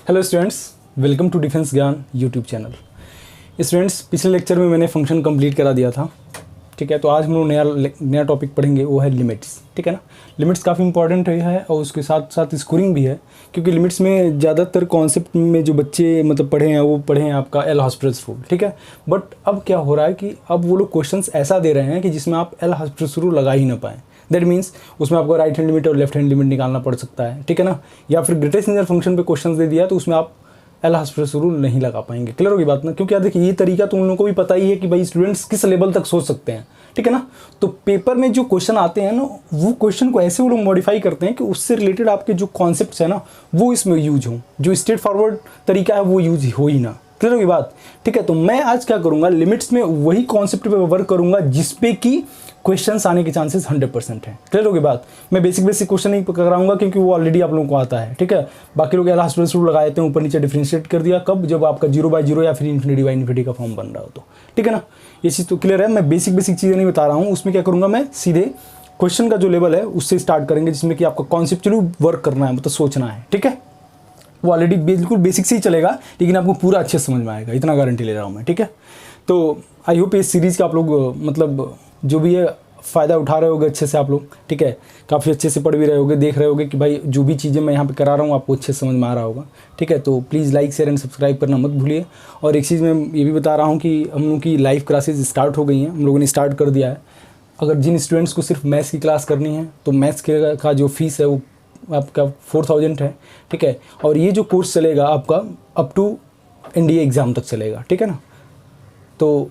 Hello students, welcome to defence Gyan YouTube channel. Students, पिछले lecture में मैंने फंक्शन कंप्लीट करा दिया था, ठीक है। तो आज हम लोग नया टॉपिक पढ़ेंगे, वो है लिमिट्स, ठीक है ना। लिमिट्स काफ़ी इंपॉर्टेंट है और उसके साथ साथ स्कोरिंग भी है, क्योंकि लिमिट्स में ज़्यादातर कॉन्सेप्ट में जो बच्चे मतलब पढ़े हैं वो पढ़े हैं आपका एल हॉस्पिटल्स रूल, ठीक है। बट अब क्या हो रहा है कि अब वो लोग क्वेश्चंस ऐसा दे रहे हैं कि जिसमें आप एल हॉस्पिटल्स रूल लगा ही ना पाएँ। दैट मीन्स उसमें आपको राइट हैंड लिमिट और लेफ्ट हैंड लिमिट निकालना पड़ सकता है, ठीक है ना। या फिर ग्रेटेस्ट नंबर फंक्शन पे क्वेश्चंस दे दिया तो उसमें आप एल हॉस्पिटल्स रूल नहीं लगा पाएंगे। क्लियर होगी बात ना, क्योंकि यार देखिए ये तरीका तो उन लोगों को भी पता ही है कि भाई स्टूडेंट्स किस लेवल तक सोच सकते हैं, ठीक है ना। तो पेपर में जो क्वेश्चन आते हैं ना, वो क्वेश्चन को ऐसे वो लोग मॉडिफाई करते हैं कि उससे रिलेटेड आपके जो कॉन्सेप्ट्स है ना वो इसमें यूज हों। जो स्ट्रेट फॉरवर्ड तरीका है वो यूज हो ही ना। क्लियर होगी बात, ठीक है। तो मैं आज क्या करूंगा, लिमिट्स में वही कॉन्सेप्ट पे वर्क करूंगा जिसपे कि क्वेश्चंस आने के चांसेस 100% है। क्लियर होगी बात। मैं बेसिक क्वेश्चन नहीं कराऊंगा क्योंकि वो ऑलरेडी आप लोगों को आता है, ठीक है। बाकी लोग एल हॉस्पिटल्स रूल लगाए थे, ऊपर नीचे डिफरेंशिएट कर दिया, कब जब आपका 0/0 या फिर इन्फिनिटी बाई इन्फिनिटी का फॉर्म बन रहा हो तो, ठीक है ना। ये चीज़ तो क्लियर है। मैं बेसिक चीज़ें नहीं बता रहा हूँ, उसमें क्या करूँगा, मैं सीधे क्वेश्चन का जो लेवल है उससे स्टार्ट करेंगे, जिसमें कि आपको कॉन्सेप्चुअली वर्क करना है, मतलब सोचना है, ठीक है। वो ऑलरेडी बिल्कुल बेसिक से ही चलेगा, लेकिन आपको पूरा अच्छे से समझ में आएगा, इतना गारंटी ले रहा हूँ मैं, ठीक है। तो आई होप इस सीरीज़ का आप लोग मतलब जो भी है फ़ायदा उठा रहे होगे अच्छे से आप लोग, ठीक है। काफ़ी अच्छे से पढ़ भी रहे होगे, देख रहे होगे कि भाई जो भी चीज़ें मैं यहाँ पे करा रहा हूँ आपको अच्छे से समझ में आ रहा होगा, ठीक है। तो please like share and subscribe करना मत भूलिए। और एक चीज़ मैं ये भी बता रहा हूँ कि हम लोग की लाइव क्लासेज स्टार्ट हो गई हैं, हम लोगों ने स्टार्ट कर दिया है। अगर जिन स्टूडेंट्स को सिर्फ मैथ्स की क्लास करनी है तो मैथ्स का जो फीस है वो आपका 4000 है, ठीक है। और ये जो कोर्स चलेगा आपका अप टू एनडीए एग्ज़ाम तक चलेगा, ठीक है ना। तो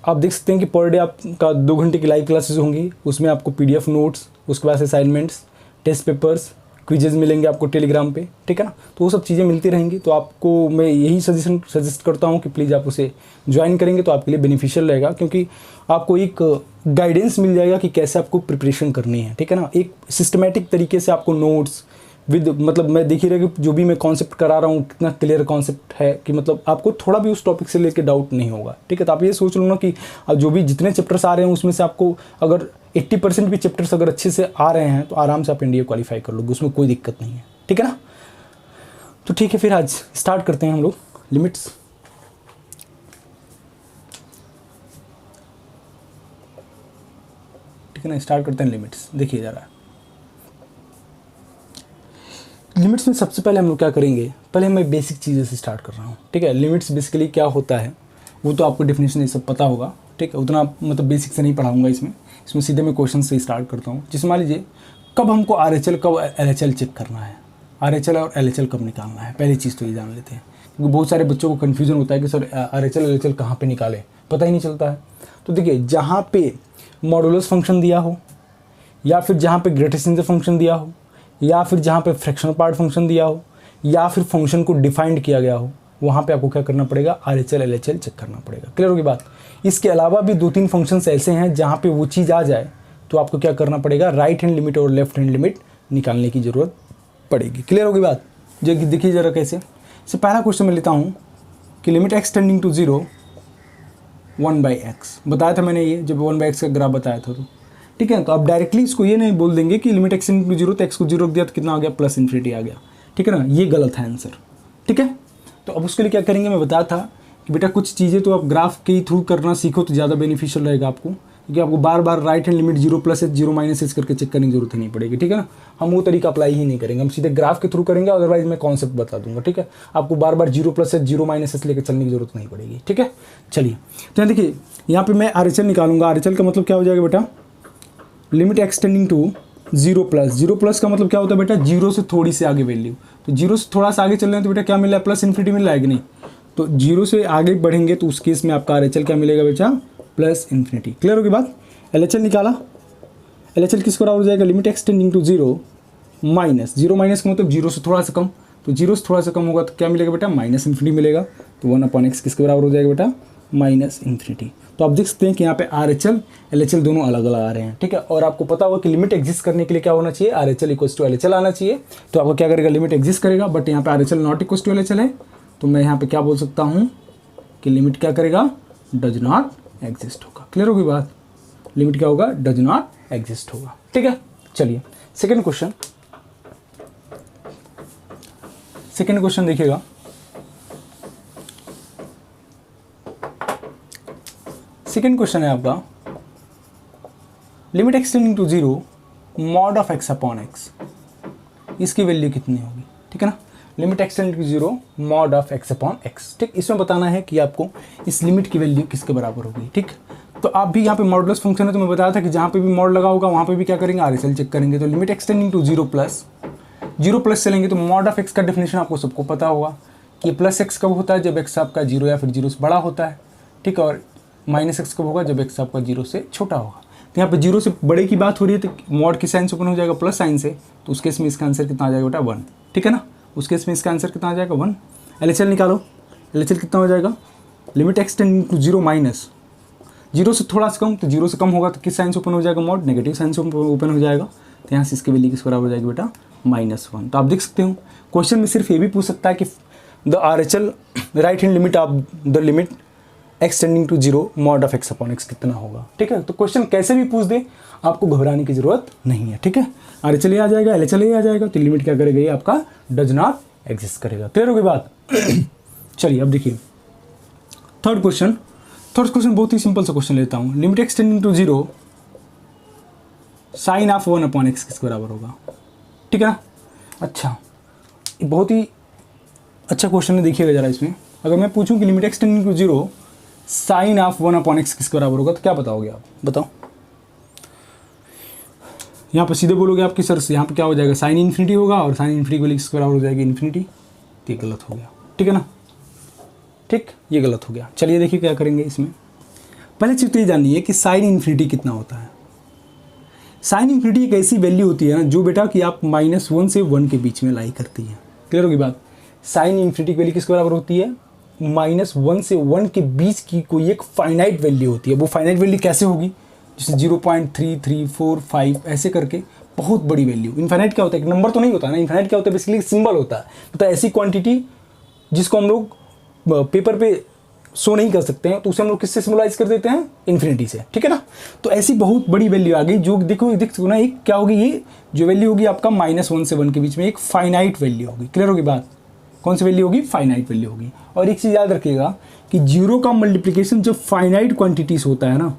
आप देख सकते हैं कि पर डे आपका 2 घंटे की लाइव क्लासेस होंगी, उसमें आपको पीडीएफ नोट्स, उसके बाद असाइनमेंट्स, टेस्ट पेपर्स, क्विजेज़ मिलेंगे आपको टेलीग्राम पे, ठीक है ना। तो वो सब चीज़ें मिलती रहेंगी। तो आपको मैं यही सजेस्ट करता हूँ कि प्लीज़ आप उसे ज्वाइन करेंगे तो आपके लिए बेनिफिशियल रहेगा, क्योंकि आपको एक गाइडेंस मिल जाएगा कि कैसे आपको प्रिपरेशन करनी है, ठीक है ना। एक सिस्टमेटिक तरीके से आपको नोट्स विद मतलब मैं देख ही रहे कि जो भी मैं कॉन्सेप्ट करा रहा हूँ कितना क्लियर कॉन्सेप्ट है कि मतलब आपको थोड़ा भी उस टॉपिक से लेके डाउट नहीं होगा, ठीक है। तो आप ये सोच लो ना कि जो भी जितने चैप्टर्स आ रहे हैं उसमें से आपको अगर 80% भी चैप्टर्स अगर अच्छे से आ रहे हैं तो आराम से आप एनडीए क्वालिफाई कर लोगे, उसमें कोई दिक्कत नहीं है, ठीक है ना। तो ठीक है, फिर आज स्टार्ट करते हैं हम लोग लिमिट्स। ठीक है ना, स्टार्ट करते हैं लिमिट्स। देखिए ज़रा लिमिट्स में सबसे पहले हम लोग क्या करेंगे, पहले मैं बेसिक चीज़ों से स्टार्ट कर रहा हूँ, ठीक है। लिमिट्स बेसिकली क्या होता है वो तो आपको डेफिनेशन ये सब पता होगा, ठीक है। उतना मतलब बेसिक से नहीं पढ़ाऊंगा इसमें सीधे मैं क्वेश्चन से स्टार्ट करता हूँ। जिसमें मान लीजिए कब हमको RHL कब LHL चेक करना है, RHL और LHL कब निकालना है, पहली चीज़ तो ये जान लेते हैं, क्योंकि बहुत सारे बच्चों को कन्फ्यूजन होता है कि सर RHL LHL कहाँ पर निकाले, पता ही नहीं चलता है। तो देखिए जहाँ पे मॉडुलस फंक्शन दिया हो, या फिर जहाँ पे ग्रेटेस्ट नंबर फंक्शन दिया हो, या फिर जहाँ पे फ्रैक्शनल पार्ट फंक्शन दिया हो, या फिर फंक्शन को डिफाइंड किया गया हो, वहाँ पे आपको क्या करना पड़ेगा, RHL LHL चेक करना पड़ेगा। क्लियर होगी बात। इसके अलावा भी 2-3 फंक्शंस ऐसे हैं जहाँ पे वो चीज़ आ जाए तो आपको क्या करना पड़ेगा, राइट हैंड लिमिट और लेफ्ट हैंड लिमिट निकालने की ज़रूरत पड़ेगी। क्लियर होगी बात। जो देखिए ज़रा कैसे। से पहला क्वेश्चन मैं लेता हूँ कि limit x tending to 0 1/x बताया था मैंने, ये जब 1/x का ग्राफ बताया था तो, ठीक है। तो आप डायरेक्टली इसको ये नहीं बोल देंगे कि लिमिट x टेंडिंग टू 0 तो x को 0 रख दिया तो कितना आ गया, प्लस इन्फिनिटी आ गया, ठीक है ना। ये गलत है आंसर, ठीक है। तो अब उसके लिए क्या करेंगे, मैं बताया था कि बेटा कुछ चीज़ें तो आप ग्राफ के थ्रू करना सीखो तो ज़्यादा बेनिफिशियल रहेगा आपको, क्योंकि आपको बार बार right hand limit 0+h 0-h करके चेक करने की जरूरत नहीं पड़ेगी, ठीक है ना। हम वो तरीका अप्लाई ही नहीं करेंगे, हम सीधे ग्राफ के थ्रू करेंगे, अदरवाइज मैं कॉन्सेप्ट बता दूंगा, ठीक है। आपको बार बार 0+h 0-h लेकर चलने की जरूरत नहीं पड़ेगी, ठीक है। चलिए तो देखिए यहाँ पे मैं RHL निकालूंगा। RHL का मतलब क्या हो जाएगा बेटा, लिमिट x टेंडिंग टू 0+0+ का मतलब क्या होता है बेटा, 0 से थोड़ी से आगे वैल्यू। तो 0 से थोड़ा सा आगे चल रहे हैं तो बेटा क्या मिल रहा है, प्लस इन्फिनिटी मिल रहा है कि नहीं। तो 0 से आगे बढ़ेंगे तो उस केस में आपका RHL क्या मिलेगा बेटा, प्लस इन्फिनिटी। क्लियर होगी बात। LHL निकाला, LHL किस बराबर हो जाएगा, लिमिट x टेंडिंग टू 0 -0 का मतलब 0 से थोड़ा सा कम, तो 0 से थोड़ा सा कम होगा तो क्या मिलेगा बेटा, माइनस इन्फिनिटी मिलेगा। तो 1/x किसके बराबर हो जाएगा बेटा, माइनस इन्फिनिटी। तो आप देख सकते हैं कि यहाँ पे RHL LHL दोनों अलग अलग आ रहे हैं, ठीक है। और आपको पता होगा कि लिमिट एग्जिस्ट करने के लिए क्या होना चाहिए, RHL इक्वल्स टू LHL आना चाहिए। तो आपको क्या करेगा, लिमिट एग्जिस्ट करेगा, बट यहाँ पे RHL not equals to LHL है, तो मैं यहाँ पे क्या बोल सकता हूँ कि लिमिट क्या करेगा, डज नॉट एग्जिस्ट होगा। क्लियर होगी बात। लिमिट क्या होगा, डज नॉट एग्जिस्ट होगा, ठीक है। चलिए सेकेंड क्वेश्चन देखिएगा। सेकेंड क्वेश्चन है आपका, limit x tending to zero mod of x upon x, इसकी वैल्यू कितनी होगी, ठीक है ना। Limit x tending to zero mod of x upon x, ठीक। इसमें बताना है कि आपको इस लिमिट की वैल्यू किसके बराबर होगी, ठीक। तो आप भी यहाँ पे मॉडुलस फंक्शन है, तो मैं बताया था कि जहाँ पे भी मॉड लगा होगा वहाँ पे भी क्या करेंगे, RHL चेक करेंगे। तो limit x tending to zero plus से लेंगे तो मॉड ऑफ एक्स का डेफिनेशन आपको सबको पता होगा कि प्लस एक्स कब होता है, जब एक्स आपका जीरो या फिर जीरो से बड़ा होता है, ठीक है। और माइनस एक्स कब होगा, जब एक्स आपका जीरो से छोटा होगा। तो यहाँ पे जीरो से बड़े की बात हो रही है, तो मॉड की साइन से ओपन हो जाएगा प्लस साइन से, तो उस केस में इसका आंसर कितना आ जाएगा बेटा, 1, ठीक है ना। उस केस में इसका आंसर कितना आ जाएगा, 1। LHL निकालो, LHL कितना हो जाएगा, limit x tending to zero minus zero से थोड़ा सा कम, तो जीरो से कम होगा तो किस साइन से ओपन हो जाएगा, मॉड नेगेटिव साइन से ओपन हो जाएगा। तो यहाँ से इसकी वैल्यू किस बराबर हो जाएगी बेटा, -1। तो आप देख सकते हो क्वेश्चन में सिर्फ ये भी पूछ सकता है कि the RHL right hand limit of the limit x tending to zero mod of x upon x कितना होगा, ठीक है। तो क्वेश्चन कैसे भी पूछ दे, आपको घबराने की जरूरत नहीं है, ठीक है। RHL ये आ जाएगा, LHL ये आ जाएगा, तो लिमिट क्या करेगा, ये आपका डज नॉट एग्जिस्ट करेगा। क्लियर होगी बात। चलिए अब देखिए थर्ड क्वेश्चन बहुत ही सिंपल सा क्वेश्चन लेता हूँ। Limit x tending to zero sine of 1 upon x किसके बराबर होगा, ठीक है ना। अच्छा, ये बहुत ही अच्छा क्वेश्चन है, देखिएगा जरा इसमें। अगर मैं पूछूं कि limit x tending to zero sine of 1 upon x किसके बराबर होगा, तो क्या बताओगे आप, बताओ। यहाँ पर सीधे बोलोगे आपकी सर से यहाँ पे क्या हो जाएगा, साइन इन्फिनिटी होगा, और साइन इन्फिनिटी की वैल्यू किसके बराबर हो जाएगी, इन्फिनिटी। तो ये गलत हो गया, ठीक है ना, ठीक, ये गलत हो गया। चलिए देखिए क्या करेंगे इसमें। पहले चीज़ तो ये जाननी है कि साइन इन्फिनिटी कितना होता है। साइन इन्फिनिटी एक ऐसी वैल्यू होती है ना जो बेटा कि आप -1 से 1 के बीच में लाई करती है। क्लियर होगी बात। साइन इन्फिनिटी की वैल्यू किसके बराबर होती है, -1 से 1 के बीच की कोई एक फाइनाइट वैल्यू होती है। वो फाइनाइट वैल्यू कैसे होगी, जैसे 0.3345 ऐसे करके बहुत बड़ी वैल्यू। इनफाइनाइट क्या होता है, एक नंबर तो नहीं होता ना, इनफाइनाइट क्या होता है, बेसिकली सिंबल होता है। मतलब ऐसी क्वांटिटी जिसको हम लोग पेपर पे शो नहीं कर सकते हैं, तो उसे हम लोग किससे सिम्बलाइज कर देते हैं, इन्फिनिटी से, ठीक है ना। तो ऐसी बहुत बड़ी वैल्यू आ गई जो देखो देखो ना, एक क्या होगी, ये जो वैल्यू होगी आपका -1 से 1 के बीच में एक फाइनाइट वैल्यू होगी। क्लियर होगी बात। कौन सी वैल्यू होगी, फाइनाइट वैल्यू होगी। और एक चीज़ याद रखिएगा कि जीरो का मल्टीप्लिकेशन जब फाइनाइट क्वांटिटीज होता है ना,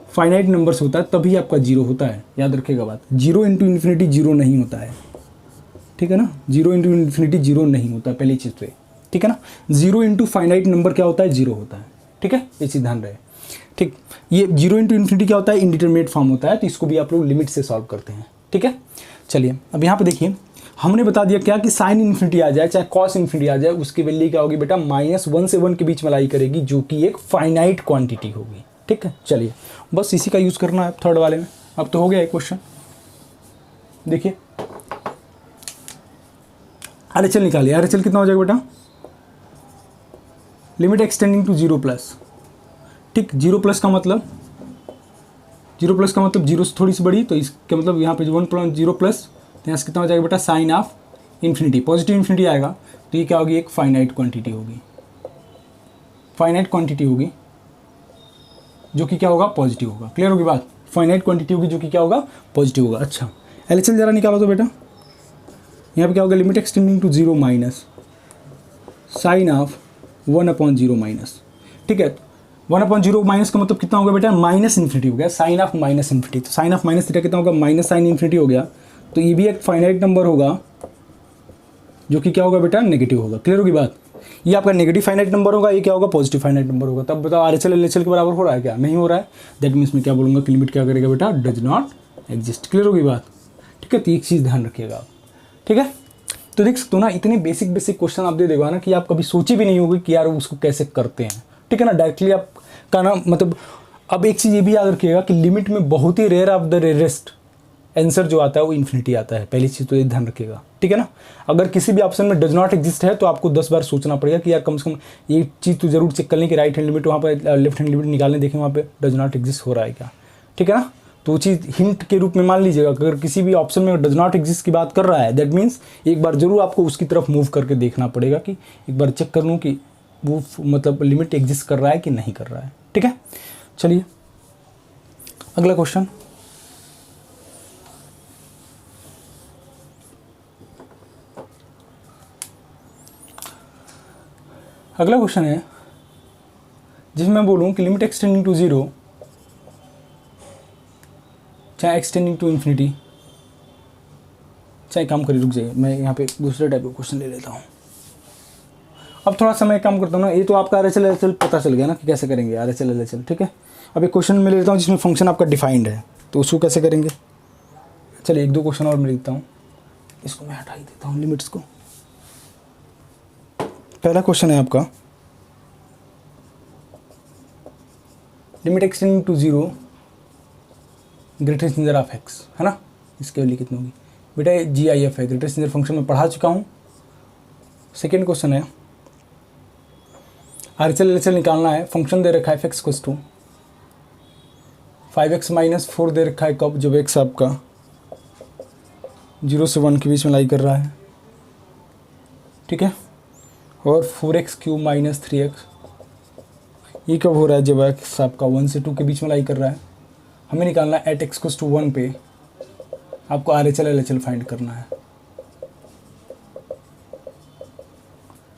फाइनाइट नंबर्स होता है, तभी आपका जीरो होता है। याद रखिएगा बात, जीरो इंटू इन्फिनिटी जीरो नहीं होता है, ठीक है ना। जीरो इंटू इन्फिनिटी जीरो नहीं होता है, पहली चीज़ तो, ठीक है ना। जीरो इंटू फाइनाइट नंबर क्या होता है, जीरो होता है, ठीक है, ये चीज़ ध्यान रहे, ठीक। ये जीरो इंटू इन्फिनिटी क्या होता है, इंडिटरमिनेट फॉर्म होता है, तो इसको भी आप लोग लिमिट से सॉल्व करते हैं, ठीक है। चलिए अब यहाँ पे देखिए, हमने बता दिया क्या कि साइन इन्फिनिटी आ जाए चाहे कॉस इन्फिनिटी आ जाए, उसकी वैल्यू क्या होगी बेटा, -1 से 1 के बीच में लाई करेगी, जो कि एक फाइनाइट क्वांटिटी होगी, ठीक है। चलिए बस इसी का यूज़ करना है थर्ड वाले में। अब तो हो गया एक क्वेश्चन, देखिए RHL निकालिए। RHL कितना हो जाएगा बेटा, limit x tending to zero plus, ठीक। जीरो प्लस का मतलब जीरो से थोड़ी सी बड़ी, तो इसका मतलब यहाँ पे 1 जीरो प्लस, तो यहाँ से कितना हो जाएगा बेटा, sine of infinity, positive infinity आएगा, तो ये क्या होगी, एक फाइनाइट क्वांटिटी होगी, फाइनाइट क्वांटिटी होगी जो कि क्या होगा, पॉजिटिव होगा। क्लियर होगी बात, फाइनाइट क्वांटिटी होगी जो कि क्या होगा, पॉजिटिव होगा। अच्छा LHL जरा निकालो तो बेटा, यहाँ पे क्या होगा, limit x tending to zero minus sine of 1 upon zero minus, ठीक है। 1 अपॉन जीरो माइनस का मतलब कितना होगा बेटा, माइनस इन्फिनिटी हो गया, साइन ऑफ माइनस इन्फिनिटी। तो साइन ऑफ माइनस थीटा कितना होगा, माइनस साइन इन्फिनिटी हो गया, तो ये भी एक फाइनाइट नंबर होगा जो कि क्या होगा बेटा, नेगेटिव होगा। क्लियर होगी बात। ये आपका नेगेटिव फाइनाइट नंबर होगा, ये क्या होगा, पॉजिटिव फाइनाइट नंबर होगा। तब बताओ RHL LHL के बराबर हो रहा है क्या, नहीं हो रहा है। दैट मीन्स मैं क्या बोलूँगा कि लिमिट क्या करेगा बेटा, डज नॉट एग्जिस्ट। क्लियर होगी बात, ठीक है। तो एक चीज़ ध्यान रखिएगा आप, ठीक है। तो देख सकते हो ना, इतने बेसिक क्वेश्चन आप दे देगा ना कि आप कभी सोची भी नहीं होगी कि यार उसको कैसे करते हैं, ठीक है ना। डायरेक्टली आप का ना मतलब, अब एक चीज़ ये भी याद रखिएगा कि लिमिट में बहुत ही rare of the rarest answer जो आता है वो इन्फिनिटी आता है। पहली चीज़ तो ये ध्यान रखिएगा, ठीक है ना। अगर किसी भी ऑप्शन में डज नॉट एग्जिस्ट है तो आपको 10 बार सोचना पड़ेगा कि यार कम से कम ये चीज़ तो जरूर चेक कर लें कि राइट हैंड लिमिट वहाँ पर लेफ्ट हैंड लिमिट निकालने देखें वहाँ पे डज नॉट एग्जिस्ट हो रहा है क्या, ठीक है ना। तो वो चीज़ हिंट के रूप में मान लीजिएगा, अगर किसी भी ऑप्शन में डज नॉट एग्जिस्ट की बात कर रहा है, दैट मीन्स एक बार जरूर आपको उसकी तरफ मूव करके देखना पड़ेगा कि एक बार चेक कर लूँ कि वो मतलब लिमिट एग्जिस्ट कर रहा है कि नहीं कर रहा है, ठीक है। चलिए अगला क्वेश्चन, अगला क्वेश्चन है जिसमें मैं बोलूँ कि लिमिट एक्सटेंडिंग टू 0 चाहे एक्सटेंडिंग टू इन्फिनिटी, चाहे काम करिए, रुक जाइए मैं यहाँ पे दूसरे टाइप का क्वेश्चन ले लेता हूँ। अब थोड़ा सा मैं काम करता हूँ ना, ये तो आपका RHL LHL पता चल गया ना कि कैसे करेंगे RHL LHL, ठीक है। अब एक क्वेश्चन मैं ले लेता हूँ जिसमें फंक्शन आपका डिफाइंड है, तो उसको कैसे करेंगे। चलिए एक दो क्वेश्चन और मैं लिखता हूँ, इसको मैं हटा ही देता हूँ लिमिट्स को। पहला क्वेश्चन है आपका limit x tending to 0 greatest integer of x, है ना। इसकी वैल्यू कितनी होगी बेटा, GIF है, ग्रेटेस्ट इंटीजर फंक्शन में पढ़ा चुका हूँ। सेकेंड क्वेश्चन है RHL LHL निकालना है, फंक्शन दे रखा है f(x) = 5x - 4 दे रखा है, कब, जब x आपका 0 से 1 के बीच में लाई कर रहा है, ठीक है। और 4x³ - 3x ये कब हो रहा है, जब x आपका 1 से 2 के बीच में लाई कर रहा है। हमें निकालना है at x = 1 पे आपको RHL LHL फाइंड करना है,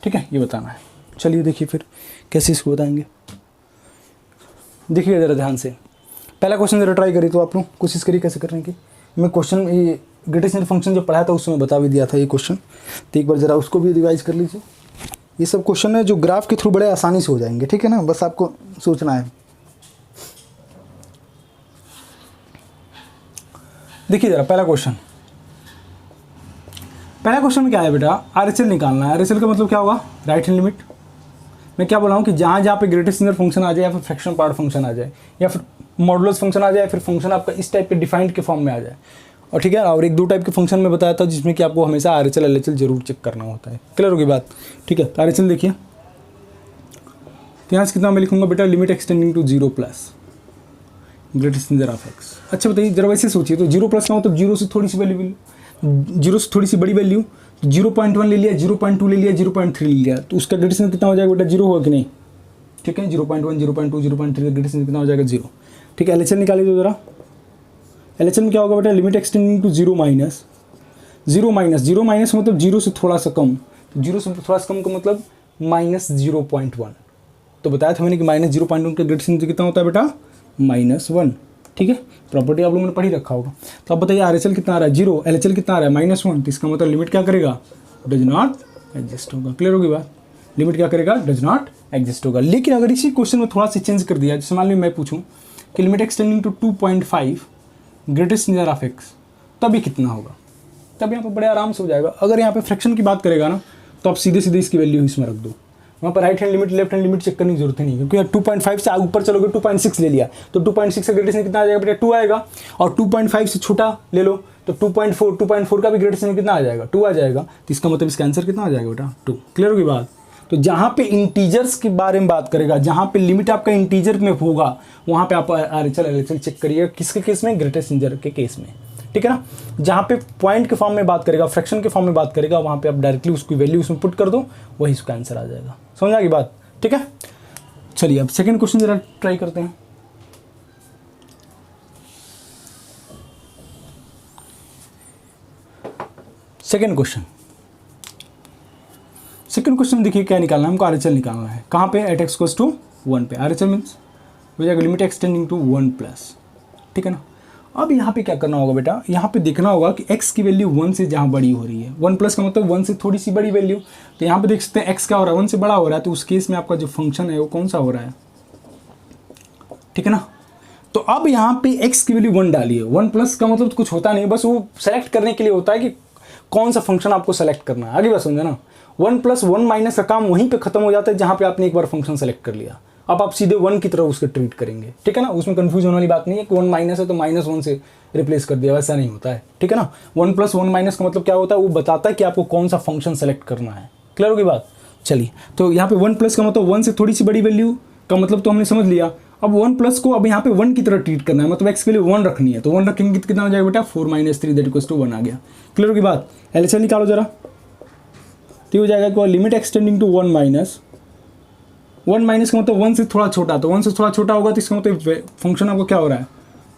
ठीक है, ये बताना है। चलिए देखिए फिर कैसे इसको बताएंगे। देखिए ज़रा ध्यान से, पहला क्वेश्चन ज़रा ट्राई करिए, तो आप लोग कोशिश करिए कैसे करने की। मैं क्वेश्चन ये ग्रेटेस्ट इंटीजर फंक्शन जो पढ़ाया था उसमें बता भी दिया था ये क्वेश्चन, तो एक बार ज़रा उसको भी रिवाइज कर लीजिए। ये सब क्वेश्चन है जो ग्राफ के थ्रू बड़े आसानी से हो जाएंगे, ठीक है ना, बस आपको सोचना है। देखिए ज़रा पहला क्वेश्चन में क्या है बेटा, RHL निकालना है। RHL का मतलब क्या होगा, राइट हैंड लिमिट। मैं क्या बोल रहा हूँ कि जहाँ जहाँ पे ग्रेटेस्ट इंटीजर फंक्शन आ जाए, या फिर फ्रैक्शन पार्ट फंक्शन आ जाए, या फिर मॉडुलस फंक्शन आ जाए, फिर फंक्शन आपका इस टाइप के डिफाइंड के फॉर्म में आ जाए, और ठीक है। और एक दो टाइप के फंक्शन में बताया था जिसमें कि आपको हमेशा RHL LHL जरूर चेक करना होता है। क्लियर होगी बात, ठीक है। तो RHL देखिए, तो यहाँ से कितना मैं लिखूंगा बेटा, limit x tending to 0 plus greatest integer of x। अच्छा बताइए जरा वैसे सोचिए, तो 0 प्लस का मतलब 0 से थोड़ी सी वैल्यू, 0 से थोड़ी सी बड़ी वैल्यू, 0.1 ले लिया, 0.2 ले लिया, 0.3 ले लिया, तो उसका ग्रेटेस्ट इंटीजर कितना हो जाएगा बेटा, 0 होगा कि नहीं, ठीक है। 0.1 0.2 0.3 ग्रेटेस्ट इंटीजर कितना हो जाएगा, 0, ठीक है। LHL निकालिए तो जरा, LHL में क्या होगा बेटा, limit x tending to 0 minus 0 minus मतलब 0 से थोड़ा सा कम, तो 0 से थोड़ा सा कम का मतलब -0.1। तो बताया था मैंने कि -0.1 का ग्रेटेस्ट इंटीजर कितना होता है बेटा, -1, ठीक है। प्रॉपर्टी आप लोगों ने पढ़ ही रखा होगा। तो अब बताइए RHL कितना आ रहा है, 0, LHL कितना आ रहा है, -1, तो इसका मतलब लिमिट क्या करेगा, डज नॉट एग्जिस्ट होगा। क्लियर होगी बात, लिमिट क्या करेगा, डज नॉट एग्जिस्ट होगा। लेकिन अगर इसी क्वेश्चन में थोड़ा सा चेंज कर दिया, जैसे मान लीजिए मैं पूछूं कि limit x tending to 2.5 greatest integer of x, तभी कितना होगा, तब यहाँ पर बड़े आराम से हो जाएगा। अगर यहाँ पे फ्रैक्शन की बात करेगा ना, तो आप सीधे सीधे इसकी वैल्यू इसमें रख दो, वहाँ पर right hand limit left hand limit check करने की जरूरत ही नहीं, क्योंकि 2.5 से ऊपर चलोगे 2.6 ले लिया, तो 2.6 का ग्रेटेस्ट कितना आ जाएगा बेटा, 2 आएगा। और 2.5 से छोटा ले लो तो 2.4 का भी ग्रेटेस्ट कितना आ जाएगा, 2 आ जाएगा। तो इसका मतलब इसका आंसर कितना आ जाएगा बेटा, 2। क्लियर होगी बात। तो जहाँ पे इंटीजर्स के बारे में बात करेगा, जहाँ पे लिमिट आपका इंटीजर में होगा, वहाँ पे आप RHL LHL चेक करिएगा, किसके केस में, ग्रेटेस्ट इंटीजर के केस में, ठीक है ना। जहाँ पे पॉइंट के फॉर्म में बात करेगा, फ्रैक्शन के फॉर्म में बात करेगा, वहाँ पे आप डायरेक्टली उसकी वैल्यू उसमें पुट कर दो, वही उसका आंसर आ जाएगा। समझ आ गई बात, ठीक है। चलिए अब सेकंड क्वेश्चन जरा ट्राई करते हैं। सेकंड क्वेश्चन देखिए क्या निकालना है हमको, RHL निकालना है। कहाँ पे, एट x = 1 पे। RHL मीन्स हो जाएगा लिमिट एक्सटेंडिंग टू 1 प्लस, ठीक है ना। अब यहाँ पे क्या करना होगा बेटा, यहाँ पे देखना होगा कि x की वैल्यू 1 से जहाँ बड़ी हो रही है, 1 प्लस का मतलब 1 से थोड़ी सी बड़ी वैल्यू, तो यहाँ पे देख सकते हैं x क्या हो रहा है, 1 से बड़ा हो रहा है, तो उस केस में आपका जो फंक्शन है वो कौन सा हो रहा है, ठीक है ना। तो अब यहाँ पे x की वैल्यू 1 डालिए, 1 प्लस का मतलब कुछ होता नहीं, बस वो सेलेक्ट करने के लिए होता है कि कौन सा फंक्शन आपको सेलेक्ट करना है। आगे बात समझे ना, 1 + 1 माइनस का काम वहीं पे खत्म हो जाता है जहाँ पे आपने एक बार फंक्शन सेलेक्ट कर लिया। अब आप सीधे 1 की तरह उसको ट्रीट करेंगे, ठीक है ना। उसमें कंफ्यूज होने वाली बात नहीं है कि 1 माइनस है तो -1 से रिप्लेस कर दिया, वैसा नहीं होता है, ठीक है ना। 1 + 1 माइनस का मतलब क्या होता है, वो बताता है कि आपको कौन सा फंक्शन सेलेक्ट करना है। क्लियर होगी बात। चलिए तो यहाँ पे 1 प्लस का मतलब 1 से थोड़ी सी बड़ी वैल्यू का मतलब तो हमने समझ लिया। अब 1 प्लस को अब यहाँ पे 1 की तरह ट्रीट करना है, मतलब x के लिए 1 रखनी है, तो 1 रखेंगे कितना हो जाएगा बेटा, 4 - 3 = 1 आ गया। क्लियर होगी बात। LHL निकालो जरा, तो हो जाएगा कि limit x tending to 1 minus, 1 minus का मतलब 1 से थोड़ा छोटा, तो 1 से थोड़ा छोटा होगा तो इसका मतलब फंक्शन आपको क्या हो रहा है,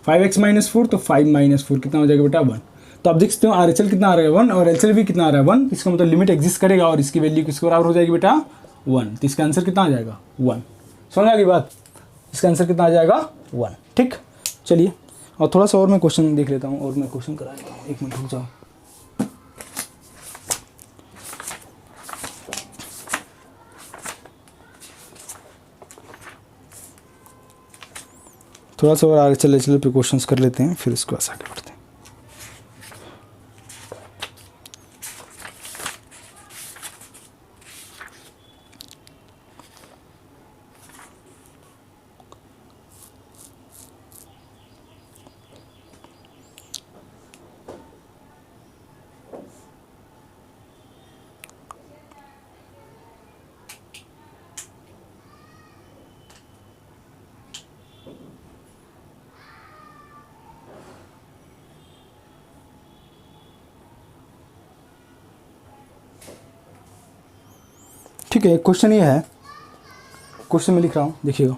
5x - 4, तो 5 - 4 कितना हो जाएगा बेटा, 1। तो आप देख सकते हो RHL कितना आ रहा है, 1, और LHL भी कितना आ रहा है, 1। इसका मतलब लिमिट एग्जिस्ट करेगा और इसकी वैल्यू किसके बराबर हो जाएगी बेटा, 1। तो इसका आंसर कितना आ जाएगा, 1। समझ आ गई बात। इसका आंसर कितना आ जाएगा 1। ठीक, चलिए और थोड़ा सा और मैं क्वेश्चन देख लेता हूँ और मैं क्वेश्चन करा लेता हूँ। एक मिनट रुक जाओ। थोड़ा सा और आगे चले चले प्रिकॉशंस कर लेते हैं, फिर इसके बाद आगे बढ़ते हैं। ठीक है, क्वेश्चन ये है, क्वेश्चन में लिख रहा हूँ, देखिएगा।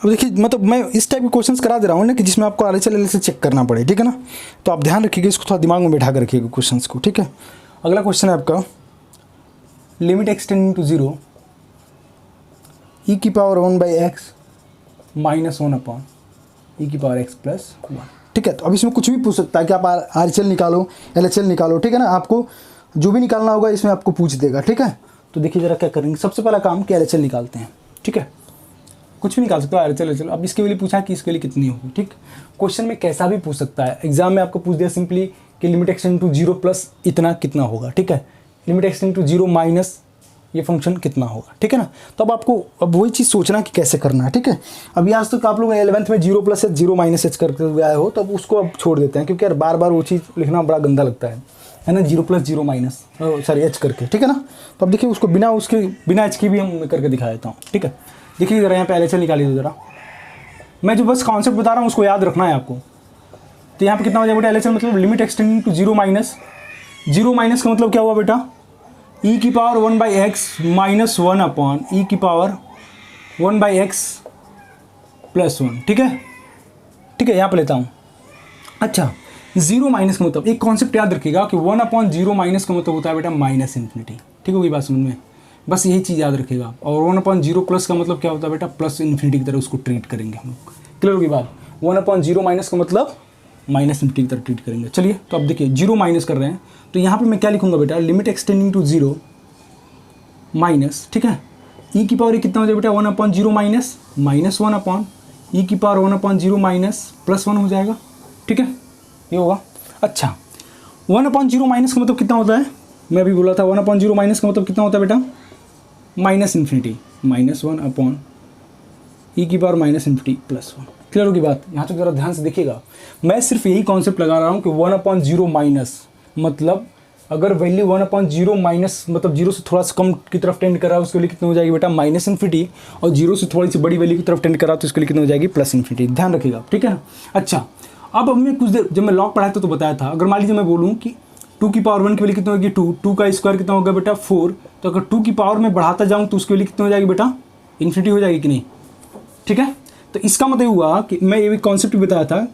अब देखिए, मतलब मैं इस टाइप के क्वेश्चंस करा दे रहा हूँ ना कि जिसमें आपको RHL से चेक करना पड़े, ठीक है ना। तो आप ध्यान रखिएगा, इसको थोड़ा दिमाग में बैठा कर रखिएगा क्वेश्चंस को, ठीक है। अगला क्वेश्चन है आपका, limit x tending to 0 e⁻1/x -1 upon e⁻x+1। ठीक है, तो अब इसमें कुछ भी पूछ सकता है कि आप RHL निकालो, LHL निकालो, ठीक है ना। आपको जो भी निकालना होगा इसमें आपको पूछ देगा, ठीक है। तो देखिए ज़रा क्या करेंगे, सबसे पहला काम कि LHL निकालते हैं, ठीक है। कुछ भी निकाल सकते हो RHL। अब इसके लिए पूछा कि इसके लिए कितनी होगी, ठीक। क्वेश्चन में कैसा भी पूछ सकता है, एग्जाम में आपको पूछ दिया सिंपली कि लिमिट एक्सटेंड टू 0 प्लस इतना कितना होगा, ठीक है। लिमिट एक्सटेंड टू 0 माइनस ये फंक्शन कितना होगा, ठीक है ना। तो अब आपको अब वही चीज़ सोचना कि कैसे करना है, ठीक है। अभी आज तक आप लोग 11th में 0 + h 0 - h करते हुए आए हो, तो अब उसको अब छोड़ देते हैं, क्योंकि यार बार बार वो चीज़ लिखना बड़ा गंदा लगता है ना। 0 + 0 - h करके, ठीक है ना। तो अब देखिए उसको बिना h की भी हम करके दिखा देता हूँ, ठीक है। देखिए ज़रा यहाँ पे LHL निकालिए ज़रा। मैं जो बस कॉन्सेप्ट बता रहा हूँ उसको याद रखना है आपको। तो यहाँ पे कितना हो जाएगा बेटा LHL, मतलब लिमिट एक्सटेंडिंग टू 0 माइनस का मतलब क्या हुआ बेटा, e⁻1/x -1 अपॉन e⁻1/x+1, ठीक है। ठीक है, यहाँ पे लेता हूँ। अच्छा, 0 माइनस का मतलब एक कॉन्सेप्ट याद रखिएगा कि 1/0 माइनस का मतलब होता है बेटा -∞, ठीक होगी बात समझ में। बस यही चीज़ याद रखिएगा। और 1/0 प्लस का मतलब क्या होता है बेटा, +∞ की तरह उसको ट्रीट करेंगे हम लोग। क्लियर होगी बात। 1/0 माइनस का मतलब -∞ की तरह ट्रीट करेंगे। चलिए, तो अब देखिए 0 माइनस कर रहे हैं, तो यहाँ पे मैं क्या लिखूंगा बेटा, लिमिट एक्सटेंडिंग टू 0 माइनस, ठीक है। e की पावर कितना हो जाएगा बेटा, 1/0 माइनस -1 अपॉन e⁻1/0 +1 हो जाएगा, ठीक है। ये होगा। अच्छा, 1/0 माइनस का मतलब कितना होता है, मैं अभी बोला था 1/0 माइनस का मतलब कितना होता है बेटा, -∞, -1 अपॉन e⁻∞ +1। क्लियर होगी बात। यहाँ तक जरा ध्यान से देखिएगा, मैं सिर्फ यही कॉन्सेप्ट लगा रहा हूँ कि 1/0 माइनस मतलब अगर वैल्यू 1/0 माइनस मतलब 0 से थोड़ा सा कम की तरफ टेंड कर रहा है उसके लिए कितनी हो जाएगी बेटा, -∞, और 0 से थोड़ी सी बड़ी वैल्यू की तरफ टेंड कर रहा है तो इसके लिए कितनी हो जाएगी, +∞। ध्यान रखिएगा, ठीक है ना। अच्छा, अब मैं कुछ देर जब मैं लॉग पढ़ाया था तो बताया था, अगर मान लीजिए मैं बोलूँ कि 2 की पावर 1 की वैल्यू कितनी होगी 2 का स्क्वायर कितना होगा बेटा 4, तो अगर 2 की पावर में बढ़ाता जाऊँ तो उसके लिए कितनी हो जाएगी बेटा, इन्फिनिटी हो जाएगी कि नहीं, ठीक है। तो इसका मतलब हुआ कि मैं ये भी कॉन्सेप्ट भी बताया था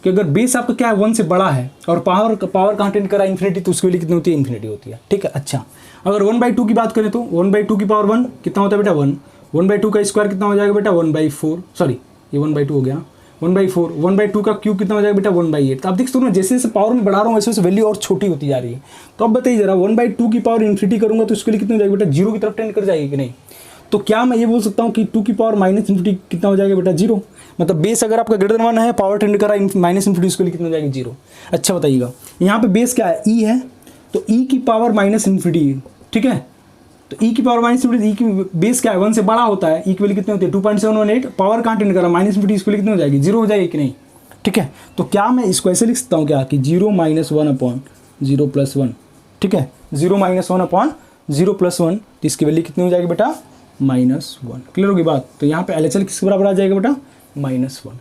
कि अगर बेस आपका क्या है 1 से बड़ा है और पावर कंटेंट करा इन्फिनिटी तो उसकी वैल्यू कितनी होती है, इन्फिनिटी होती है, ठीक है। अच्छा, अगर 1/2 की बात करें तो 1/2 की पावर 1 कितना होता है बेटा 1, 1/2 का स्क्वायर कितना हो जाएगा बेटा 1/4, सॉरी ये 1/2 हो गया, 1/4, 1/2 का क्यूब कितना हो जाएगा बेटा 1/8। तो आप देख सकते हो ना, जैसे जैसे पावर में बढ़ा रहा हूँ वैसे वैसे वैल्यू और छोटी होती जा रही है। तो अब बताइए जरा 1/2 की पावर इन्फिनिटी करूँगा तो उसके लिए कितनी हो जाएगी बेटा, 0 की तरफ टेंड कर जाएगी कि नहीं। तो क्या मैं ये बोल सकता हूँ कि 2 की पावर -∞ कितना हो जाएगा बेटा 0, मतलब बेस अगर आपका ग्रेटर देन 1 है, पावर टेंड करा -∞, उसके लिए कितना हो जाएगी 0। अच्छा बताइएगा, यहाँ पे बेस क्या है, e है, तो e की पावर -∞, ठीक है। तो e की पावर -∞, e की बेस क्या है 1 से बड़ा होता है, e की वैल्यू कितनी होती है 2.718, पावर कहाँ टेंड करा -∞, इसके लिए कितनी हो जाएगी 0 हो जाएगी कि नहीं, ठीक है। तो क्या मैं इसको ऐसे लिख सकता हूँ क्या कि 0 - 1/0 + 1, ठीक है, 0 - 1/0 + 1, तो इसकी वैल्यू कितनी हो जाएगी बेटा -1। क्लियर होगी बात। तो यहाँ पे LHL किसके बराबर आ जाएगा बेटा -1,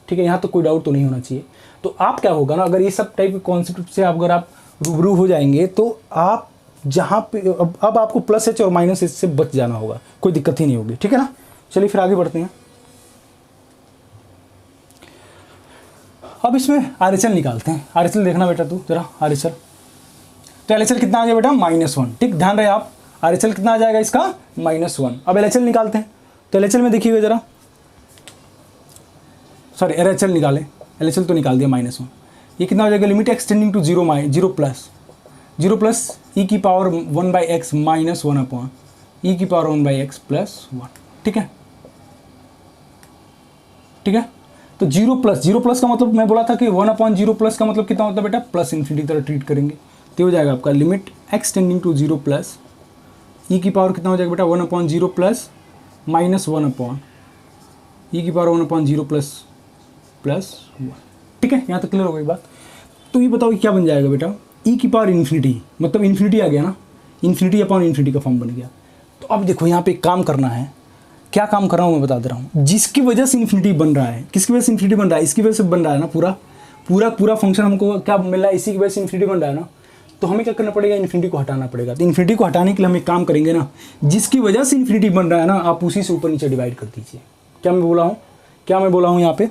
ठीक है। यहाँ तो कोई डाउट तो नहीं होना चाहिए। तो आप क्या होगा ना, अगर ये सब टाइप के कॉन्सेप्ट से अगर आप रूबरू हो जाएंगे तो आप जहाँ पे अब आपको +h और -h से बच जाना होगा, कोई दिक्कत ही नहीं होगी, ठीक है ना। चलिए फिर आगे बढ़ते हैं। अब इसमें RHL निकालते हैं। RHL देखना बेटा तू जरा, RHL तो LHL कितना आ गया बेटा -1। ठीक, ध्यान रहे आप, RHL कितना आ जाएगा इसका -1। अब LHL निकालते हैं, तो LHL में देखिएगा जरा, सॉरी LHL निकालें, LHL तो निकाल दिया -1। ये कितना हो जाएगा, limit x tending to 0 plus e की पावर 1/x -1 अपॉन e की पावर 1/x +1। ठीक है, ठीक है। तो 0 प्लस का मतलब मैं बोला था कि 1/0 प्लस का मतलब कितना होता है बेटा, प्लस इन्फिनिटी की तरह ट्रीट करेंगे। तो हो जाएगा आपका लिमिट एक्सटेंडिंग टू 0 प्लस ई की पावर कितना हो जाएगा बेटा, 1/0 प्लस -1 अपॉन ई की पावर 1/0 +1। ठीक है, यहाँ तक क्लियर हो गई बात। तो ये बताओ क्या बन जाएगा बेटा, ई की पावर इन्फिनिटी, मतलब इन्फिनिटी आ गया ना, इन्फिनिटी अपॉन इन्फिनिटी का फॉर्म बन गया। तो अब देखो यहाँ पे एक काम करना है, क्या काम कर रहा हूँ मैं बता दे रहा हूँ। जिसकी वजह से इन्फिनिटी बन रहा है, किसकी वजह से इन्फिनिटी बन रहा है, इसकी वजह से बन रहा है ना, पूरा फंक्शन हमको क्या मिल रहा है, इसी की वजह से इन्फिनिटी बन रहा है ना। तो हमें क्या करना पड़ेगा, इन्फिनिटी को हटाना पड़ेगा। तो इन्फिनिटी को हटाने के लिए हम एक काम करेंगे ना, जिसकी वजह से इन्फिनिटी बन रहा है ना, आप उसी से ऊपर नीचे डिवाइड कर दीजिए। क्या मैं बोला हूँ यहाँ पे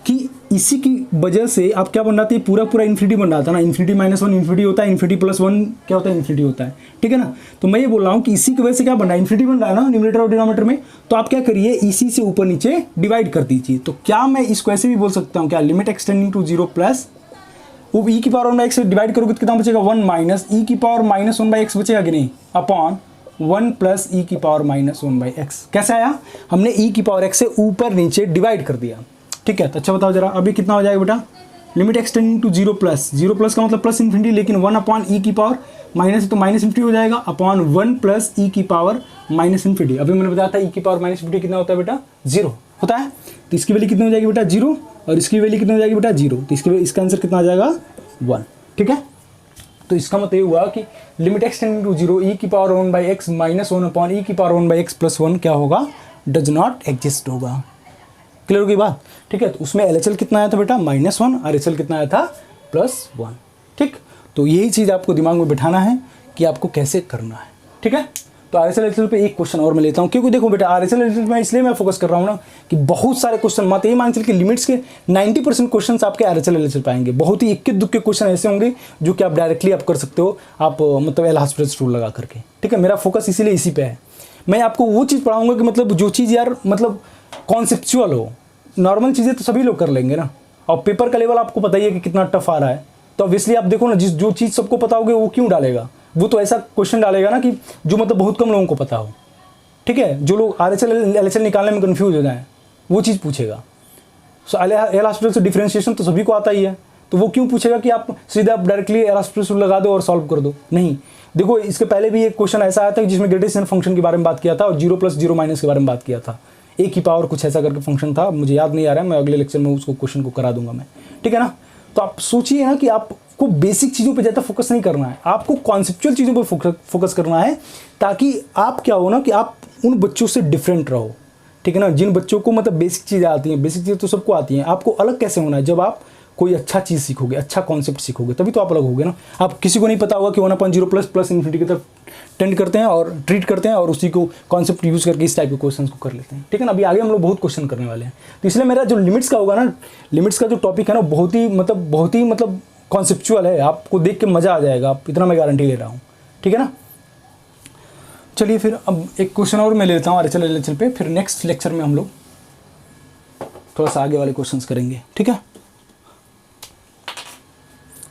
कि इसी की वजह से आप क्या बन रहा था, पूरा इन्फिनिटी बन रहा था ना, इन्फिनिटी -1 इन्फिनिटी होता है, इन्फिनिटी +1 क्या होता है, इन्फिनिटी होता है। ठीक है ना, तो मैं ये बोल रहा हूँ कि इसी की वजह से क्या बन रहा है, इन्फिनिटी बन रहा है ना न्यूमरेटर और डिनोमिनेटर में। तो आप क्या करिए, इसी से ऊपर नीचे डिवाइड कर दीजिए। तो क्या मैं इसको ऐसे भी बोल सकता हूँ, क्या लिमिट एक्सटेंडिंग टू 0 प्लस वो ई की पावर 1/x से डिवाइड करोगे तो कितना बचेगा, 1 माइनस ई की पावर -1/x बचेगा कि नहीं, अपॉन 1 प्लस ई की पावर -1/x। कैसे आया, हमने ई की पावर x से ऊपर नीचे डिवाइड कर दिया। ठीक है, तो अच्छा बताओ जरा, अभी कितना हो जाएगा बेटा, लिमिट एक्सटेंडिंग टू 0 प्लस का मतलब प्लस इन्फिनिटी, लेकिन 1 अपॉन ई की पावर माइनस है तो माइनस इन्फिनिटी हो जाएगा, अपॉन 1 प्लस ई की पावर माइनस इन्फिनिटी। अभी मैंने बताया था ई की पावर माइनस इन्फिनिटी कितना होता है बेटा, 0 होता है। तो इसकी वैल्यू कितनी हो जाएगी बेटा, 0, और इसकी वैल्यू कितनी हो जाएगी बेटा, 0। तो इसका आंसर कितना आ जाएगा, 1। ठीक है, तो इसका मतलब ये हुआ कि लिमिट एक्सटेंडिंग टू 0 ई की पावर 1/x -1 अपॉन ई की पावर 1/x +1 क्या होगा, डज नॉट एग्जिस्ट होगा। क्लियर होगी बात। ठीक है, तो उसमें LHL कितना आया था बेटा, -1, RHL कितना आया था, +1। ठीक, तो यही चीज़ आपको दिमाग में बिठाना है कि आपको कैसे करना है। ठीक है, तो RHL LHL पे एक क्वेश्चन और मैं लेता हूँ, क्योंकि देखो बेटा RHL LHL में इसलिए मैं फोकस कर रहा हूँ ना कि बहुत सारे क्वेश्चन, मत ये मान चल कि लिमिट्स के 90% क्वेश्चन आपके RHL LHL पाएंगे। बहुत ही इक्के दुक्के क्वेश्चन ऐसे होंगे जो कि आप डायरेक्टली आप कर सकते हो, आप मतलब एल हॉस्पिटल रूल लगा करके। ठीक है, मेरा फोकस इसीलिए इसी पे है। मैं आपको वो चीज़ पढ़ाऊँगा कि मतलब जो चीज़ यार मतलब कॉन्सेप्चुअल हो। नॉर्मल चीज़ें तो सभी लोग कर लेंगे ना, और पेपर का लेवल आपको पता ही है कि कितना टफ आ रहा है। तो ऑब्वियसली आप देखो ना, जो चीज़ सबको पता होगी वो क्यों डालेगा, वो तो ऐसा क्वेश्चन डालेगा ना कि जो मतलब बहुत कम लोगों को पता हो। ठीक है, जो लोग RHL LHL निकालने में कंफ्यूज हो जाएं वो चीज़ पूछेगा। सो एल हॉस्पिटल से डिफरेंशिएशन तो सभी को आता ही है, तो वो क्यों पूछेगा कि आप सीधा आप डायरेक्टली एल हॉस्पिटल से लगा दो और सॉल्व कर दो। नहीं, देखो इसके पहले भी एक क्वेश्चन ऐसा आया था जिसमें ग्रेडिएशन फंक्शन के बारे में बात किया था और 0 + 0 के बारे में बात किया था। ए की पावर कुछ ऐसा करके फंक्शन था, मुझे याद नहीं आ रहा है, मैं अगले लेक्चर में उसको क्वेश्चन को करा दूंगा मैं। ठीक है ना, तो आप सोचिए ना कि आपको बेसिक चीज़ों पे ज़्यादा फोकस नहीं करना है, आपको कॉन्सेप्चुअल चीज़ों पर फोकस करना है, ताकि आप क्या हो ना कि आप उन बच्चों से डिफरेंट रहो। ठीक है ना, जिन बच्चों को मतलब बेसिक चीज़ें आती हैं, बेसिक चीज़ें तो सबको आती हैं, आपको अलग कैसे होना है, जब आप कोई अच्छा चीज़ सीखोगे, अच्छा कॉन्सेप्ट सीखोगे, तभी तो आप अलग होगे ना। आप किसी को नहीं पता होगा कि 1/0 प्लस इन्फिनिटी की तरफ टेंड करते हैं और ट्रीट करते हैं, और उसी को कॉन्सेप्ट यूज़ करके इस टाइप के क्वेश्चन को कर लेते हैं। ठीक है ना, अभी आगे हम लोग बहुत क्वेश्चन करने वाले हैं, तो इसलिए मेरा जो लिमिट्स का होगा ना, लिमिट्स का जो टॉपिक है ना, बहुत ही मतलब कॉन्सेप्चुअल है, आपको देख के मज़ा आ जाएगा, आप इतना मैं गारंटी ले रहा हूँ। ठीक है ना, चलिए फिर अब एक क्वेश्चन और मैं लेता हूँ RHL LHL पे, फिर नेक्स्ट लेक्चर में हम लोग थोड़ा सा आगे वाले क्वेश्चंस करेंगे। ठीक है,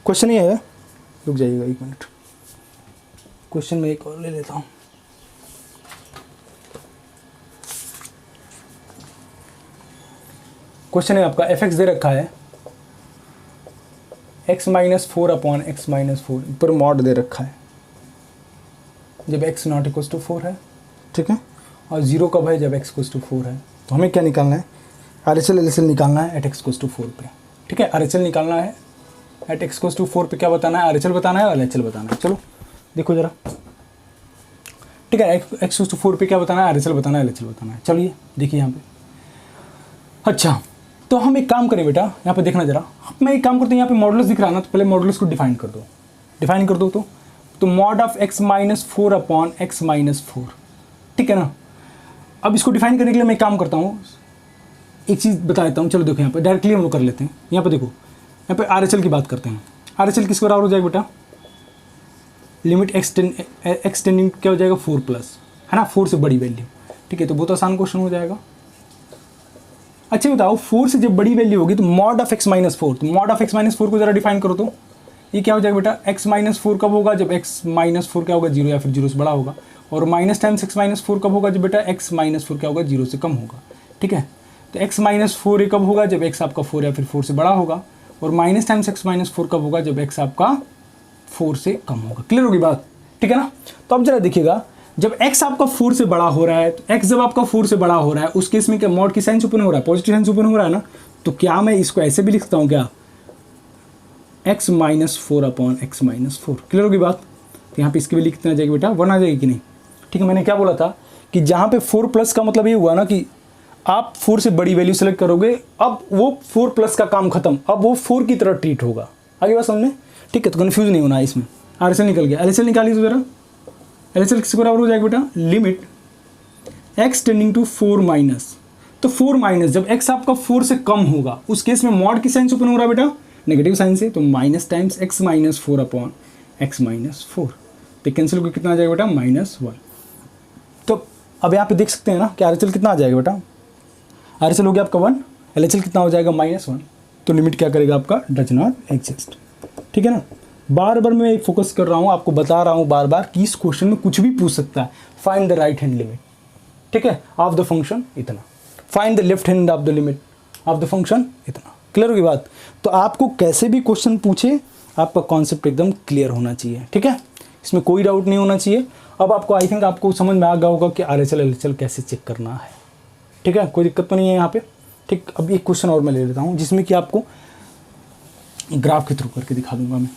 क्वेश्चन ये है, रुक जाइएगा 1 मिनट, क्वेश्चन में एक और ले लेता हूँ। क्वेश्चन है आपका f(x) दे रखा है x - 4 अपॉन x - 4 पर मॉड दे रखा है जब x ≠ 4 है। ठीक है, और 0 कब है, जब x = 4 है। तो हमें क्या निकालना है, RHL LHL निकालना है एट x = 4 पे। ठीक है, RHL निकालना है एट x = 4 पे, क्या बताना है, RHL बताना है और LHL बताना है। चलो देखो जरा। ठीक है, x = 4 पे क्या बताना है, RHL बताना है, LHL बताना है। चलिए देखिए यहाँ पे। अच्छा, तो हम एक काम करें बेटा, यहाँ पे देखना जरा, मैं एक काम करता हूँ, यहाँ पे मॉडुलस दिख रहा है ना, तो पहले मॉडुलस को डिफाइन कर दो। तो mod of x - 4 upon x - 4। ठीक है ना, अब इसको डिफाइन करने के लिए मैं काम करता हूँ, एक चीज़ बता देता हूँ। चलो देखो यहाँ पे डायरेक्टली हम लोग कर लेते हैं। यहाँ पे देखो, यहाँ पे RHL की बात करते हैं। RHL किसके बराबर हो जाएगा बेटा, लिमिट एक्सटेंडिंग क्या हो जाएगा 4 प्लस, है ना, 4 से बड़ी वैल्यू। ठीक है, तो बहुत आसान क्वेश्चन हो जाएगा। अच्छा बताओ 4 से जब बड़ी वैल्यू होगी तो मॉड ऑफ x माइनस 4, तो मॉड ऑफ x माइनस 4 को जरा डिफाइन करो, तो ये क्या हो जाएगा बेटा, x माइनस 4 कब होगा, जब x माइनस 4 क्या होगा 0 या फिर 0 से बड़ा होगा, और माइनस टाइम्स x माइनस 4 कब होगा, जब बेटा x माइनस 4 क्या होगा 0 से कम होगा। ठीक है, तो x माइनस 4 कब होगा, जब x आपका 4 या फिर 4 से बड़ा होगा, और माइनस टाइम्स x माइनस 4 कब होगा, जब x आपका 4 से कम होगा। क्लियर होगी बात, ठीक है ना। तो अब जरा देखिएगा, जब x आपका 4 से बड़ा हो रहा है, तो x जब आपका 4 से बड़ा हो रहा है उस केस में क्या मॉड की साइन ओपन हो रहा है, पॉजिटिव साइन ओपन हो रहा है ना, तो क्या मैं इसको ऐसे भी लिखता हूँ क्या, x minus 4 upon x minus 4। Clear होगी बात, तो यहाँ पे इसके भी लिखना जाएगी बेटा 1 आ जाएगी कि नहीं। ठीक है, मैंने क्या बोला था कि जहाँ पे 4 प्लस का मतलब ये हुआ ना कि आप 4 से बड़ी वैल्यू सेलेक्ट करोगे, अब वो 4 प्लस का काम खत्म, अब वो 4 की तरह ट्रीट होगा। आगे बात समझने, ठीक है, तो कन्फ्यूज नहीं होना है इसमें। RSL निकल गया, LHL निकालिए तो जरा, LHL किसके बराबर हो जाएगा बेटा, limit x tending to 4 minus, तो 4 माइनस जब x आपका 4 से कम होगा उस केस में मॉड की साइन ओपन हो रहा है बेटा नेगेटिव साइन से, तो minus times x minus 4 upon x minus 4, तो कैंसिल को कितना आ जाएगा बेटा -1। तो अब यहाँ पे देख सकते हैं ना कि RHL कितना आ जाएगा बेटा, RHL हो गया आपका 1, LHL कितना हो जाएगा -1, तो लिमिट क्या करेगा आपका डज नॉट एग्जिस्ट। ठीक है ना, बार बार मैं फोकस कर रहा हूँ, आपको बता रहा हूँ बार बार कि इस क्वेश्चन में कुछ भी पूछ सकता है। Find the right hand limit, ठीक है, ऑफ द फंक्शन इतना, find the left hand of the limit of the function इतना। क्लियर होगी बात, तो आपको कैसे भी क्वेश्चन पूछे आपका कॉन्सेप्ट एकदम क्लियर होना चाहिए। ठीक है, इसमें कोई डाउट नहीं होना चाहिए। अब आपको आई थिंक आपको समझ में आ गया होगा कि RHL LHL कैसे चेक करना है। ठीक है, कोई दिक्कत तो नहीं है यहाँ पे। ठीक, अब एक क्वेश्चन और मैं ले लेता हूँ जिसमें कि आपको ग्राफ के थ्रू करके दिखा दूंगा मैं।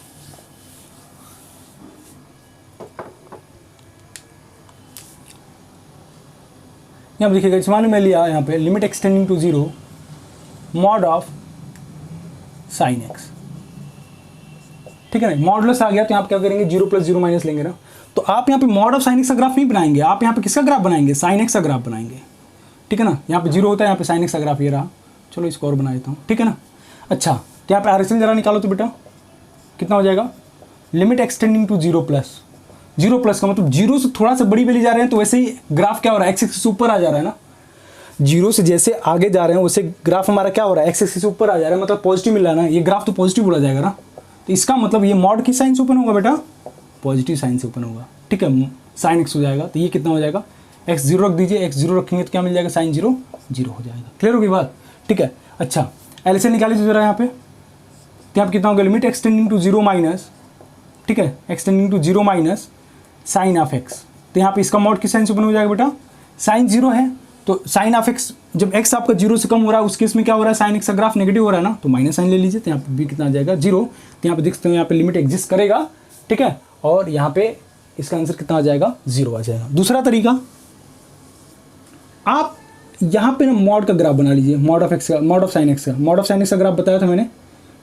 यहाँ पर देखिएगा, मान मैं लिया यहाँ पे limit x tending to 0 mod of sine x। ठीक है ना, मॉडुलस आ गया तो यहाँ पे क्या करेंगे 0 + 0 माइनस लेंगे ना, तो आप यहाँ पे मॉड ऑफ साइन x का ग्राफ नहीं बनाएंगे, आप यहाँ पे किसका ग्राफ बनाएंगे, साइन x का ग्राफ बनाएंगे। ठीक है ना, यहाँ पे 0 होता है, यहाँ पे साइन x का ग्राफ ये रहा। चलो इसको और बना देता हूँ। ठीक है ना, अच्छा तो यहाँ पे RHL जरा निकालो तो बेटा कितना हो जाएगा, limit x tending to 0 plus, 0 plus का मतलब 0 से थोड़ा सा बड़ी वैल्यू जा रहे हैं तो वैसे ही ग्राफ क्या हो रहा है, x एक्सिस से ऊपर आ जा रहा है ना। 0 से जैसे आगे जा रहे हैं वैसे ग्राफ हमारा क्या हो रहा है, x एक्सिस से ऊपर आ जा रहा है, मतलब पॉजिटिव मिल रहा है ना, ये ग्राफ तो पॉजिटिव बोला जाएगा ना। तो इसका मतलब ये मॉड की साइन से ओपन होगा बेटा, पॉजिटिव साइन से ओपन होगा। ठीक है, साइन x हो जाएगा, तो ये कितना हो जाएगा, x 0 रख दीजिए, x 0 रखेंगे तो क्या मिल जाएगा, साइन 0 0 हो जाएगा। क्लियर होगी बात, ठीक है। अच्छा LHL निकालिए तो जरा यहाँ पे, तो यहाँ पे कितना होगा, लिमिट एक्सटेंडिंग टू 0 माइनस, ठीक है, x tending to 0 minus sine of x, तो यहाँ पे इसका मॉड की साइन से ओपन हो जाएगा बेटा, साइन 0 है तो साइन ऑफ x, जब x आपका 0 से कम हो रहा है उस केस में क्या हो रहा है, साइन x का ग्राफ नेगेटिव हो रहा है ना, तो माइनस साइन ले लीजिए, तो यहाँ पे भी कितना आ जाएगा 0, तो यहाँ पे देख सकते हैं यहाँ पे लिमिट एग्जिस्ट करेगा। ठीक है, और यहाँ पे इसका आंसर कितना आ जाएगा, 0 आ जाएगा। दूसरा तरीका, आप यहाँ पे ना मॉड का ग्राफ बना लीजिए, मॉड ऑफ x का, मॉड ऑफ साइन x का, मॉड ऑफ साइन x का ग्राफ बताया था मैंने।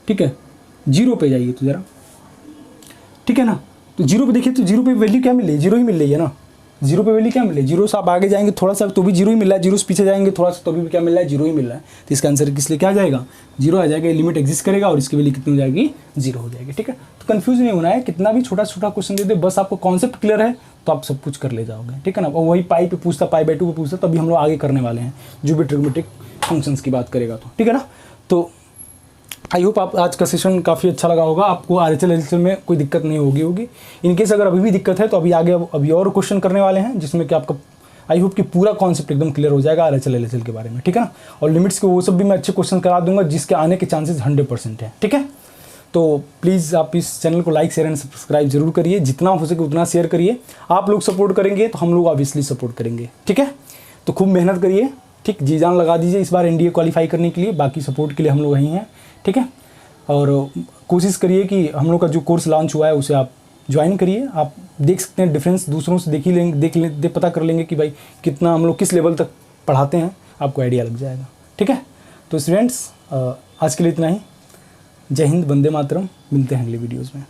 ठीक है, 0 पे जाइए तो जरा, ठीक है ना, तो 0 पे देखिए, तो 0 पे वैल्यू क्या मिल रही है, 0 ही मिल रही है ना, 0 पे वैल्यू क्या मिल रही है, 0 से आप आगे जाएंगे थोड़ा सा तो भी 0 ही मिल रहा है, 0 से पीछे जाएंगे थोड़ा सा तो भी क्या मिल रहा है, 0 ही मिल रहा है। तो इसका आंसर किस लिए क्या आ जाएगा, 0 आ जाएगा, लिमिट एग्जिस्ट करेगा और इसकी वैल्यू कितनी हो जाएगी, 0 हो जाएगी। ठीक है, तो कंफ्यूज नहीं होना है, कितना भी छोटा छोटा क्वेश्चन दे दे, बस आपको कॉन्सेप्ट क्लियर है तो आप सब कुछ कर ले जाओगे। ठीक है ना, और वही पाई पे पूछता, π/2 पे पूछता, तभी हम लोग आगे करने वाले हैं जो भी ट्रिग्नोमेट्रिक फंक्शंस की बात करेगा तो। ठीक है ना, तो आई होप आप आज का सेशन काफ़ी अच्छा लगा होगा, आपको RHL LHL में कोई दिक्कत नहीं होगी। इनकेस अगर अभी भी दिक्कत है तो अभी आगे अभी और क्वेश्चन करने वाले हैं जिसमें कि आपका आई होप कि पूरा कॉन्सेप्ट एकदम क्लियर हो जाएगा RHL LHL के बारे में। ठीक है ना, और लिमिट्स के वो सब भी मैं अच्छे क्वेश्चन करा दूंगा जिसके आने के चांसेस 100% है। ठीक है, तो प्लीज़ आप इस चैनल को लाइक शेयर एंड सब्सक्राइब जरूर करिए, जितना हो सके उतना शेयर करिए। आप लोग सपोर्ट करेंगे तो हम लोग ऑब्वियसली सपोर्ट करेंगे। ठीक है, तो खूब मेहनत करिए, ठीक, जी जान लगा दीजिए इस बार NDA क्वालिफाई करने के लिए, बाकी सपोर्ट के लिए हम लोग वहीं हैं। ठीक है, और कोशिश करिए कि हम लोग का जो कोर्स लॉन्च हुआ है उसे आप ज्वाइन करिए। आप देख सकते हैं डिफरेंस दूसरों से देख ही लेंगे, पता कर लेंगे कि भाई कितना हम लोग किस लेवल तक पढ़ाते हैं, आपको आइडिया लग जाएगा। ठीक है, तो स्टूडेंट्स आज के लिए इतना ही। जय हिंद, वंदे मातरम, मिलते हैं अगले वीडियोज़ में।